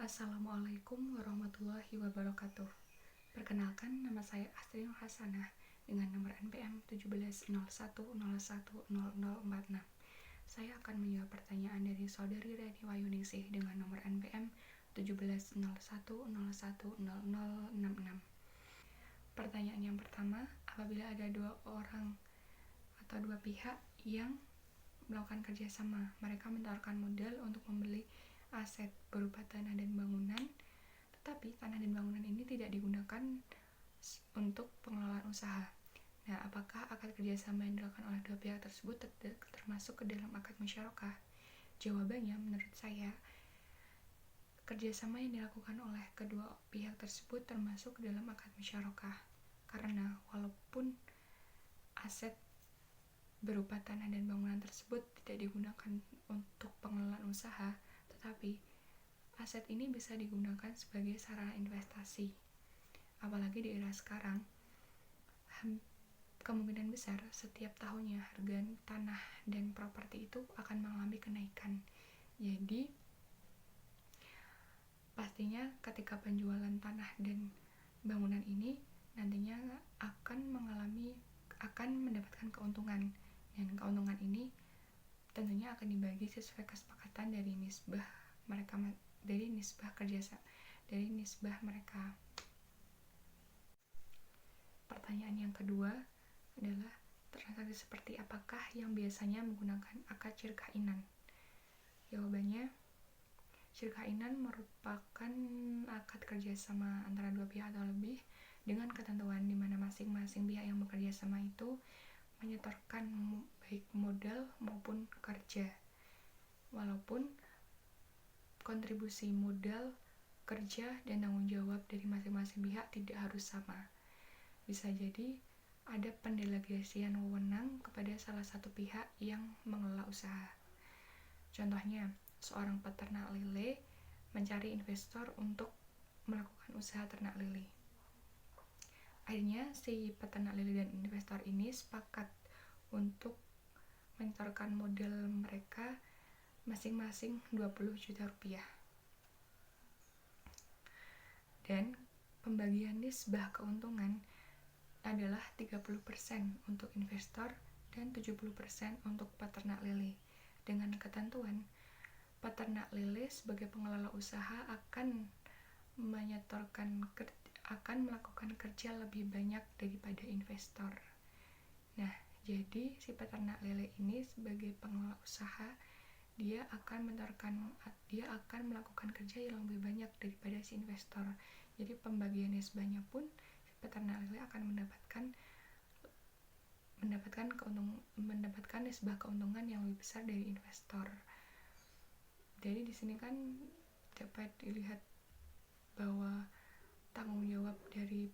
Assalamualaikum warahmatullahi wabarakatuh. Perkenalkan, nama saya Astri Nur Hasanah dengan nomor NPM 1701010046. Saya akan menjawab pertanyaan dari saudari Reni Wayuningsih dengan nomor NPM 1701010066. Pertanyaan yang pertama, apabila ada dua orang atau dua pihak yang melakukan kerjasama, mereka menawarkan modal untuk membeli aset berupa tanah dan bangunan, tetapi tanah dan bangunan ini tidak digunakan untuk pengelolaan usaha. Nah, apakah akad kerjasama yang dilakukan oleh dua pihak tersebut termasuk ke dalam akad musyarakah? Jawabannya, menurut saya, kerjasama yang dilakukan oleh kedua pihak tersebut termasuk ke dalam akad musyarakah, karena walaupun aset berupa tanah dan bangunan tersebut tidak digunakan untuk pengelolaan usaha, tetapi aset ini bisa digunakan sebagai sarana investasi. Apalagi di era sekarang, kemungkinan besar setiap tahunnya harga tanah dan properti itu akan mengalami kenaikan. Jadi, pastinya ketika penjualan tanah dan bangunan ini nantinya akan mendapatkan keuntungan, dan keuntungan ini tentunya akan dibagi sesuai kesepakatan dari nisbah mereka, dari nisbah mereka. Pertanyaan yang kedua adalah transaksi seperti apakah yang biasanya menggunakan akad syirkainan? Jawabannya, syirkainan merupakan akad kerjasama antara dua pihak atau lebih dengan ketentuan di mana masing-masing pihak yang bekerja sama itu menyetorkan baik modal maupun kerja, walaupun kontribusi modal, kerja, dan tanggung jawab dari masing-masing pihak tidak harus sama. Bisa jadi ada pendelegasian wewenang kepada salah satu pihak yang mengelola usaha. Contohnya, seorang peternak lele mencari investor untuk melakukan usaha ternak lele. Akhirnya si peternak lele dan investor ini sepakat untuk menyetorkan modal mereka masing-masing 20 juta rupiah. Dan pembagian nisbah keuntungan adalah 30% untuk investor dan 70% untuk peternak lele. Dengan ketentuan, peternak lele sebagai pengelola usaha akan melakukan kerja lebih banyak daripada investor. Nah, jadi si peternak lele ini sebagai pengelola usaha, dia akan melakukan kerja yang lebih banyak daripada si investor. Jadi pembagian nisbahnya pun si peternak lele akan mendapatkan nisbah keuntungan yang lebih besar dari investor. Jadi di sini kan dapat dilihat bahwa tanggung jawab dari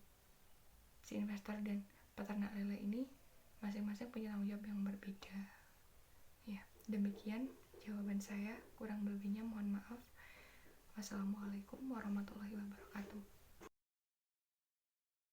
si investor dan peternak lele ini masing-masing punya tanggung jawab yang berbeda. Ya, demikian jawaban saya, kurang lebihnya mohon maaf. Wassalamualaikum warahmatullahi wabarakatuh.